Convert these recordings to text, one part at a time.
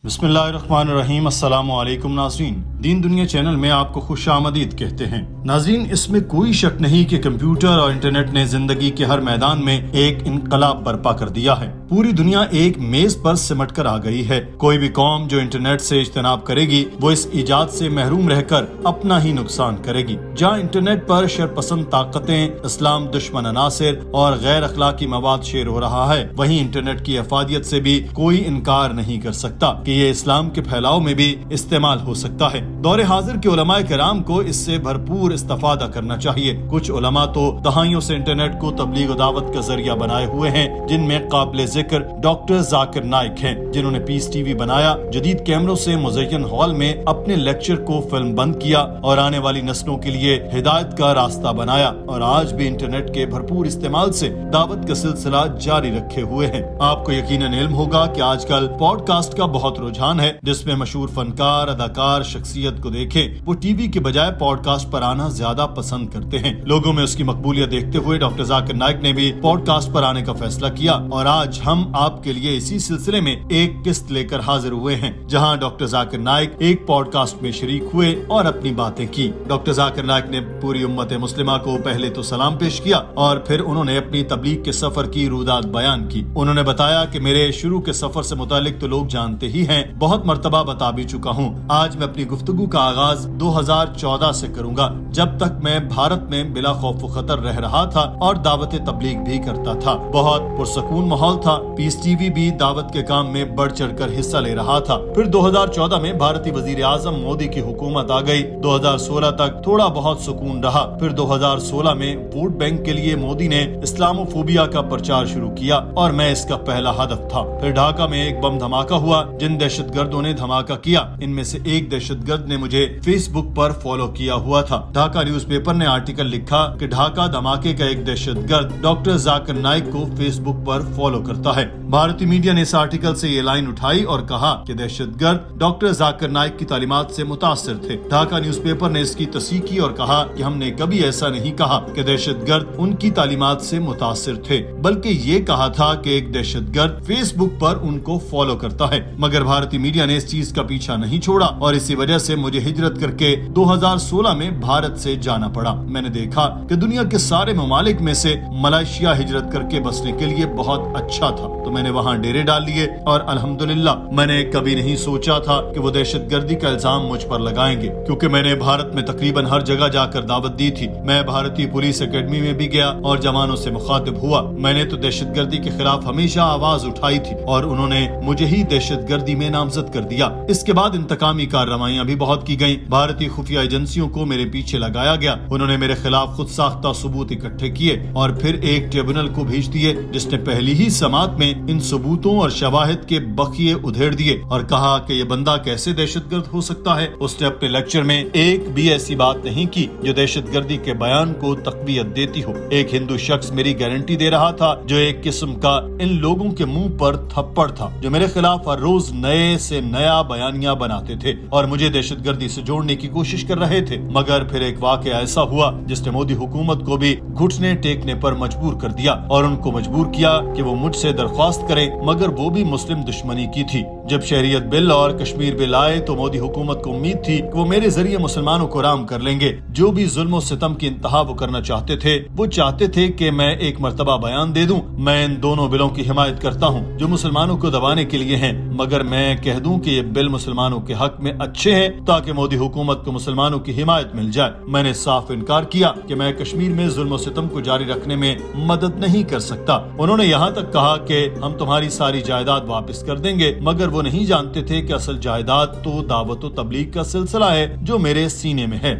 بسم اللہ الرحمن الرحیم۔ السلام علیکم ناظرین، دین دنیا چینل میں آپ کو خوش آمدید کہتے ہیں۔ ناظرین، اس میں کوئی شک نہیں کہ کمپیوٹر اور انٹرنیٹ نے زندگی کے ہر میدان میں ایک انقلاب برپا کر دیا ہے۔ پوری دنیا ایک میز پر سمٹ کر آ گئی ہے۔ کوئی بھی قوم جو انٹرنیٹ سے اجتناب کرے گی وہ اس ایجاد سے محروم رہ کر اپنا ہی نقصان کرے گی۔ جہاں انٹرنیٹ پر شرپسند طاقتیں، اسلام دشمن عناصر اور غیر اخلاقی مواد شیئر ہو رہا ہے، وہیں انٹرنیٹ کی افادیت سے بھی کوئی انکار نہیں کر سکتا کہ یہ اسلام کے پھیلاؤ میں بھی استعمال ہو سکتا ہے۔ دور حاضر کے علماء کرام کو اس سے بھرپور استفادہ کرنا چاہیے۔ کچھ علماء تو دہائیوں سے انٹرنیٹ کو تبلیغ و دعوت کا ذریعہ بنائے ہوئے ہیں، جن میں قابل ذکر ڈاکٹر ذاکر نائک ہیں، جنہوں نے پیس ٹی وی بنایا، جدید کیمروں سے مزین ہال میں اپنے لیکچر کو فلم بند کیا اور آنے والی نسلوں کے لیے ہدایت کا راستہ بنایا، اور آج بھی انٹرنیٹ کے بھرپور استعمال سے دعوت کا سلسلہ جاری رکھے ہوئے ہیں۔ آپ کو یقیناً علم ہوگا کہ آج کل پوڈ کاسٹ کا بہت رجحان ہے، جس میں مشہور فنکار، اداکار، شخصیت کو دیکھیں وہ ٹی وی کے بجائے پوڈ کاسٹ پر آنا زیادہ پسند کرتے ہیں۔ لوگوں میں اس کی مقبولیت دیکھتے ہوئے ڈاکٹر ذاکر نائک نے بھی پوڈ کاسٹ پر آنے کا فیصلہ کیا، اور آج ہم آپ کے لیے اسی سلسلے میں ایک قسط لے کر حاضر ہوئے ہیں، جہاں ڈاکٹر ذاکر نائک ایک پوڈ کاسٹ میں شریک ہوئے اور اپنی باتیں کی۔ ڈاکٹر ذاکر نائک نے پوری امت مسلمہ کو پہلے تو سلام پیش کیا، اور پھر انہوں نے اپنی تبلیغ کے سفر کی رودات بیان کی۔ انہوں نے بتایا کہ میرے شروع کے سفر سے متعلق تو لوگ جانتے ہی ہیں، بہت مرتبہ بتا بھی چکا ہوں۔ آج میں اپنی گفتگو کا آغاز 2014 سے کروں گا، جب تک میں بھارت میں بلا خوف و خطر رہ رہا تھا اور دعوت تبلیغ بھی کرتا تھا۔ بہت پرسکون ماحول تھا۔ پیس ٹی وی بھی دعوت کے کام میں بڑھ چڑھ کر حصہ لے رہا تھا۔ پھر 2014 میں بھارتی وزیر اعظم مودی کی حکومت آ گئی۔ 2016 تک تھوڑا بہت سکون رہا۔ پھر 2016 میں ووٹ بینک کے لیے مودی نے اسلامو فوبیا کا پرچار شروع کیا، اور میں اس کا پہلا ہدف تھا۔ پھر ڈھاکہ میں ایک بم دھماکہ ہوا۔ جن دہشت گردوں نے دھماکہ کیا، ان میں سے ایک دہشت گرد نے مجھے فیس بک پر فالو کیا ہوا تھا۔ ڈھاکہ نیوز پیپر نے آرٹیکل لکھا کہ ڈھاکہ دھماکے کا ایک دہشت گرد ڈاکٹر ذاکر نائک کو فیس بک پر فالو کرتا ہے۔ بھارتی میڈیا نے اس آرٹیکل سے یہ لائن اٹھائی اور کہا کہ دہشت گرد ڈاکٹر ذاکر نائک کی تعلیمات سے متاثر تھے۔ ڈھاکہ نیوز پیپر نے اس کی تصحیح کی اور کہا کہ ہم نے کبھی ایسا نہیں کہا کہ دہشت گرد ان کی تعلیمات سے متاثر تھے، بلکہ یہ کہا تھا کہ ایک دہشت گرد فیس بک پر ان کو فالو کرتا ہے۔ مگر بھارتی میڈیا نے اس چیز کا پیچھا نہیں چھوڑا، اور اسی وجہ سے مجھے ہجرت کر کے 2016 میں بھارت سے جانا پڑا۔ میں نے دیکھا کہ دنیا کے سارے ممالک میں سے ملائیشیا ہجرت کر کے بسنے کے لیے بہت اچھا تھا، تو میں نے وہاں ڈیرے ڈال لیے، اور الحمدللہ میں نے کبھی نہیں سوچا تھا کہ وہ دہشت گردی کا الزام مجھ پر لگائیں گے، کیونکہ میں نے بھارت میں تقریباً ہر جگہ جا کر دعوت دی تھی۔ میں بھارتی پولیس اکیڈمی میں بھی گیا اور جوانوں سے مخاطب ہوا۔ میں نے تو دہشت گردی کے خلاف ہمیشہ آواز اٹھائی تھی، اور انہوں نے مجھے ہی دہشت گردی میں نامزد کر دیا۔ اس کے بعد انتقامی کارروائیاں بھی بہت کی گئیں۔ بھارتی خفیہ ایجنسیوں کو میرے پیچھے لگایا گیا۔ انہوں نے میرے خلاف خود ساختہ ثبوت اکٹھے کیے اور پھر ایک ٹریبونل کو بھیج دیے، جس نے پہلی ہی سماعت میں ان ثبوتوں اور شواہد کے بخیے ادھیڑ دیے اور کہا کہ یہ بندہ کیسے دہشت گرد ہو سکتا ہے۔ اس نے اپنے لیکچر میں ایک بھی ایسی بات نہیں کی جو دہشت گردی کے بیان کو تقویت دیتی ہو۔ ایک ہندو شخص میری گارنٹی دے رہا تھا، جو ایک قسم کا ان لوگوں کے منہ پر تھپڑ تھا جو میرے خلاف ہر روز نئے سے نیا بیانیہ بناتے تھے اور مجھے دہشت گردی سے جوڑنے کی کوشش کر رہے تھے۔ مگر پھر ایک واقعہ ایسا ہوا جس نے مودی حکومت کو بھی گھٹنے ٹیکنے پر مجبور کر دیا، اور ان کو مجبور کیا کہ وہ مجھ سے درخواست کریں، مگر وہ بھی مسلم دشمنی کی تھی۔ جب شہریت بل اور کشمیر بل آئے تو مودی حکومت کو امید تھی کہ وہ میرے ذریعے مسلمانوں کو رام کر لیں گے۔ جو بھی ظلم و ستم کی انتہا وہ کرنا چاہتے تھے، وہ چاہتے تھے کہ میں ایک مرتبہ بیان دے دوں، میں ان دونوں بلوں کی حمایت کرتا ہوں جو مسلمانوں کو دبانے کے لیے ہیں، مگر میں کہہ دوں کہ یہ بل مسلمانوں کے حق میں اچھے ہیں تاکہ مودی حکومت کو مسلمانوں کی حمایت مل جائے۔ میں نے صاف انکار کیا کہ میں کشمیر میں ظلم و ستم کو جاری رکھنے میں مدد نہیں کر سکتا۔ انہوں نے یہاں تک کہا کہ ہم تمہاری ساری جائیداد واپس کر دیں گے، مگر وہ نہیں جانتے تھے کہ اصل جائیداد تو دعوت و تبلیغ کا سلسلہ ہے جو میرے سینے میں ہے۔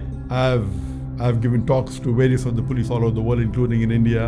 I've given talks to various of the police all over the world, including in India,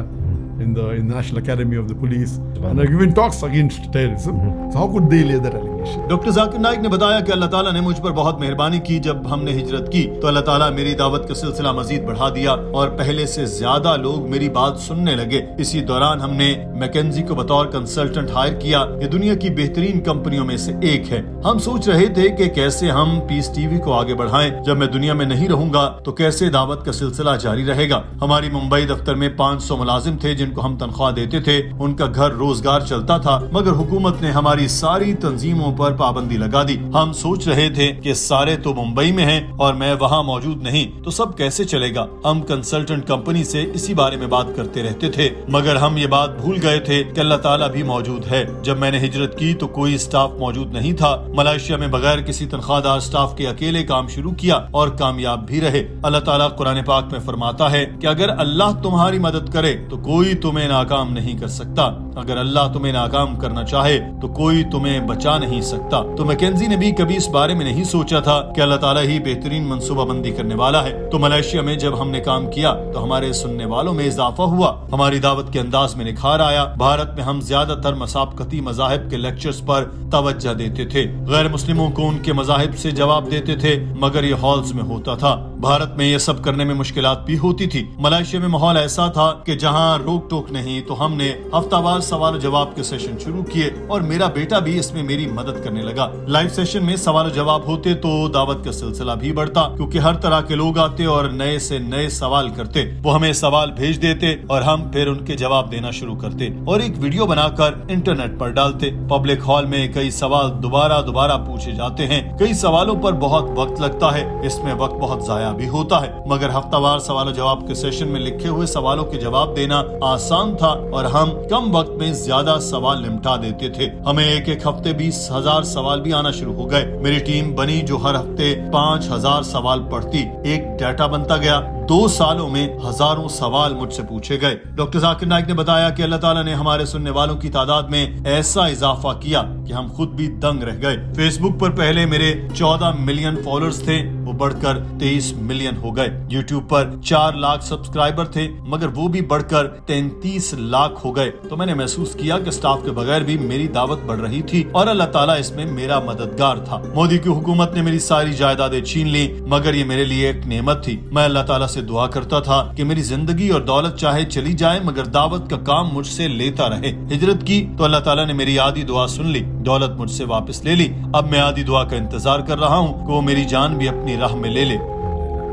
in the National Academy of the Police, and I've given talks against terrorism. So how could they lay that allegation? Doctor Zakir Naik نے بتایا کہ اللہ تعالیٰ نے مجھ پر بہت مہربانی کی۔ جب ہم نے ہجرت کی تو اللہ تعالیٰ میری دعوت کا سلسلہ مزید بڑھا دیا اور پہلے سے زیادہ لوگ میری بات سننے لگے۔ اسی دوران ہم نے میکنزی کو بطور کنسلٹنٹ ہائر کیا۔ یہ دنیا کی بہترین کمپنیوں میں سے ایک ہے۔ ہم سوچ رہے تھے کہ کیسے ہم پیس ٹی وی کو آگے بڑھائیں۔ جب میں دنیا میں نہیں رہوں گا تو کیسے دعوت کا سلسلہ جاری رہے گا۔ ہماری ممبئی دفتر میں 500 ملازم تھے جن کو ہم تنخواہ دیتے تھے، ان کا گھر روزگار چلتا تھا، مگر حکومت نے ہماری ساری تنظیموں پر پابندی لگا دی. ہم سوچ رہے تھے کہ سارے تو ممبئی میں ہیں اور میں وہاں موجود نہیں تو سب کیسے چلے گا. ہم کنسلٹنٹ کمپنی سے اسی بارے میں بات کرتے رہتے تھے مگر ہم یہ بات بھول گئے تھے کہ اللہ تعالیٰ بھی موجود ہے. جب میں نے ہجرت کی تو کوئی اسٹاف موجود نہیں تھا. ملائیشیا میں بغیر کسی تنخواہ دار اسٹاف کے اکیلے کام شروع کیا اور کامیاب بھی رہے. اللہ تعالیٰ قرآن پاک میں فرماتا ہے کہ اگر اللہ تمہاری مدد کرے تو کوئی تمہیں ناکام نہیں کر سکتا. اگر اللہ تمہیں ناکام کرنا چاہے تو کوئی تمہیں بچا نہیں سکتا. تو میکنزی نے بھی کبھی اس بارے میں نہیں سوچا تھا کہ اللہ تعالیٰ ہی بہترین منصوبہ بندی کرنے والا ہے. تو ملائیشیا میں جب ہم نے کام کیا تو ہمارے سننے والوں میں اضافہ ہوا. ہماری دعوت کے انداز میں نکھار آیا. بھارت میں ہم زیادہ تر مسابقتی مذاہب کے لیکچرز پر توجہ دیتے تھے. غیر مسلموں کو ان کے مذاہب سے جواب دیتے تھے مگر یہ ہالز میں ہوتا تھا. بھارت میں یہ سب کرنے میں مشکلات بھی ہوتی تھی. ملائیشیا میں ماحول ایسا تھا کہ جہاں روک ٹوک نہیں تو ہم نے ہفتہ وار سوال و جواب کے سیشن شروع کیے اور میرا بیٹا بھی اس میں میری مدد کرنے لگا. لائیو سیشن میں سوال و جواب ہوتے تو دعوت کا سلسلہ بھی بڑھتا کیونکہ ہر طرح کے لوگ آتے اور نئے سے نئے سوال کرتے. وہ ہمیں سوال بھیج دیتے اور ہم پھر ان کے جواب دینا شروع کرتے اور ایک ویڈیو بنا کر انٹرنیٹ پر ڈالتے. پبلک ہال میں کئی سوال دوبارہ پوچھے جاتے ہیں. کئی سوالوں پر بہت وقت لگتا ہے. اس میں وقت بہت ضائع بھی ہوتا ہے مگر ہفتہ وار سوال و جواب کے سیشن میں لکھے ہوئے سوالوں کے جواب دینا آسان تھا اور ہم کم وقت میں زیادہ سوال نمٹا دیتے تھے. ہمیں ایک ہفتے 20,000 سوال بھی آنا شروع ہو گئے. میری ٹیم بنی جو ہر ہفتے 5,000 سوال پڑھتی. ایک ڈیٹا بنتا گیا. 2 سالوں میں ہزاروں سوال مجھ سے پوچھے گئے. ڈاکٹر ذاکر نائک نے بتایا کہ اللہ تعالیٰ نے ہمارے سننے والوں کی تعداد میں ایسا اضافہ کیا کہ ہم خود بھی دنگ رہ گئے. فیس بک پر پہلے میرے 14 ملین فالوورز تھے وہ بڑھ کر 23 ملین ہو گئے. یوٹیوب پر 4 لاکھ سبسکرائبر تھے مگر وہ بھی بڑھ کر 33 لاکھ ہو گئے. تو میں نے محسوس کیا کہ سٹاف کے بغیر بھی میری دعوت بڑھ رہی تھی اور اللہ تعالیٰ اس میں میرا مددگار تھا. مودی کی حکومت نے میری ساری جائیدادیں چھین لی مگر یہ میرے لیے ایک نعمت تھی. میں اللہ تعالیٰ سے دعا کرتا تھا کہ میری زندگی اور دولت چاہے چلی جائے مگر دعوت کا کام مجھ سے لیتا رہے. ہجرت کی تو اللہ تعالیٰ نے میری آدھی دعا سن لی. دولت مجھ سے واپس لے لی. اب میں آدھی دعا کا انتظار کر رہا ہوں کہ وہ میری جان بھی اپنی راہ میں لے لے.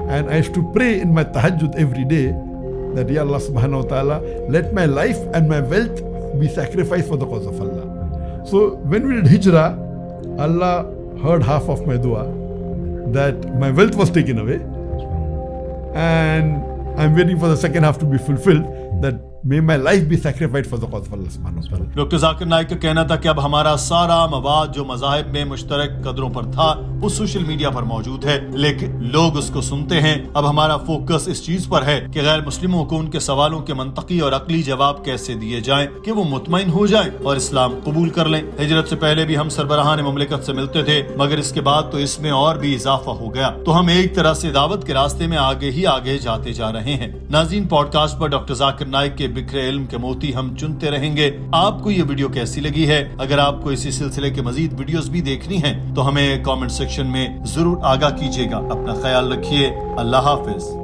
And I used to pray in my tahajjud every day that Ya Allah subhanahu wa ta'ala, let my life and my wealth be sacrificed for the cause of Allah. So when we did hijrah, Allah heard half of my dua that my wealth was taken away and I'm waiting for the second half to be fulfilled, that may my life be sacrificed for the cause of Allah subhanahu wa ta'ala. Doctor Zakir Naik کا کہنا تھا کہ اب ہمارا سارا مواد جو مذاہب میں مشترک قدروں پر تھا وہ سوشل میڈیا پر موجود ہے لیکن لوگ اس کو سنتے ہیں. اب ہمارا فوکس اس چیز پر ہے کہ غیر مسلموں کو ان کے سوالوں کے منطقی اور عقلی جواب کیسے دیے جائیں کہ وہ مطمئن ہو جائیں اور اسلام قبول کر لیں. ہجرت سے پہلے بھی ہم سربراہان مملکت سے ملتے تھے مگر اس کے بعد تو اس میں اور بھی اضافہ ہو گیا. تو ہم ایک طرح سے دعوت کے راستے میں آگے ہی آگے جاتے جا رہے ہیں. ناظرین، pod cost per doctor Zakir Naik کے بکھرے علم کے موتی ہم چنتے رہیں گے. آپ کو یہ ویڈیو کیسی لگی ہے؟ اگر آپ کو اسی سلسلے کے مزید ویڈیوز بھی دیکھنی ہیں تو ہمیں کامنٹ سیکشن میں ضرور آگاہ کیجیے گا. اپنا خیال رکھیے. اللہ حافظ.